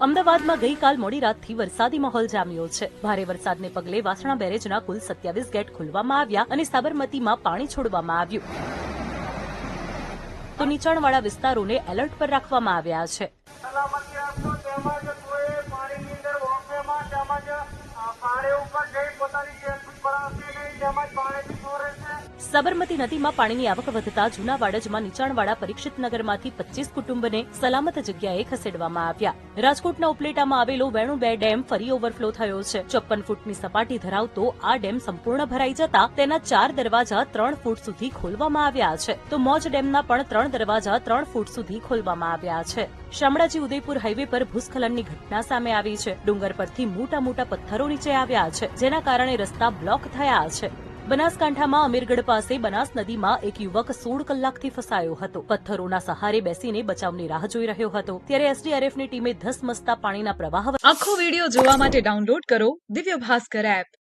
અમદાવાદમાં ગઈકાલ મોડી રાતથી વરસાદી માહોલ જામ્યો છે. ભારે વરસાદને પગલે વાસણા બેરેજના કુલ 27 ગેટ ખોલવામાં આવ્યા અને સાબરમતીમાં પાણી છોડવામાં આવ્યું. તો નીચાણવાળા વિસ્તારોને એલર્ટ પર રાખવામાં આવ્યા છે. સાબરમતી નદીમાં પાણીની આવક વધતા જૂના વાડજમાં નીચાણવાળા પરીક્ષિત નગરમાંથી 25 કુટુંબને સલામત જગ્યાએ ખસેડવામાં આવ્યા. રાજકોટના ઉપલેટામાં આવેલો વેણુ 2 ડેમ ફરી ઓવરફ્લો થયો છે. 54 ફૂટની સપાટી ધરાવતો આ ડેમ સંપૂર્ણ ભરાઈ જતા તેના 4 દરવાજા 3 ફૂટ સુધી ખોલવામાં આવ્યા છે. તો મોજ ડેમના પણ 3 દરવાજા 3 ફૂટ સુધી ખોલવામાં આવ્યા છે. શામળાજી ઉદયપુર હાઈવે પર ભૂસ્ખલનની ઘટના સામે આવી છે. ડુંગર પરથી મોટા મોટા પથ્થરો નીચે આવ્યા છે, જેના કારણે રસ્તા બ્લોક થયા છે. બનાસકાંઠામાં અમીરગઢ પાસે બનાસ નદીમાં એક યુવક 16 કલાકથી ફસાયો હતો. પથ્થરોના સહારે બેસીને બચાવની રાહ જોઈ રહ્યો હતો, ત્યારે એસડીઆરએફની ટીમે ધસમસતા પાણીના પ્રવાહ. આખો વિડીયો જોવા માટે ડાઉનલોડ કરો દિવ્ય ભાસ્કર એપ.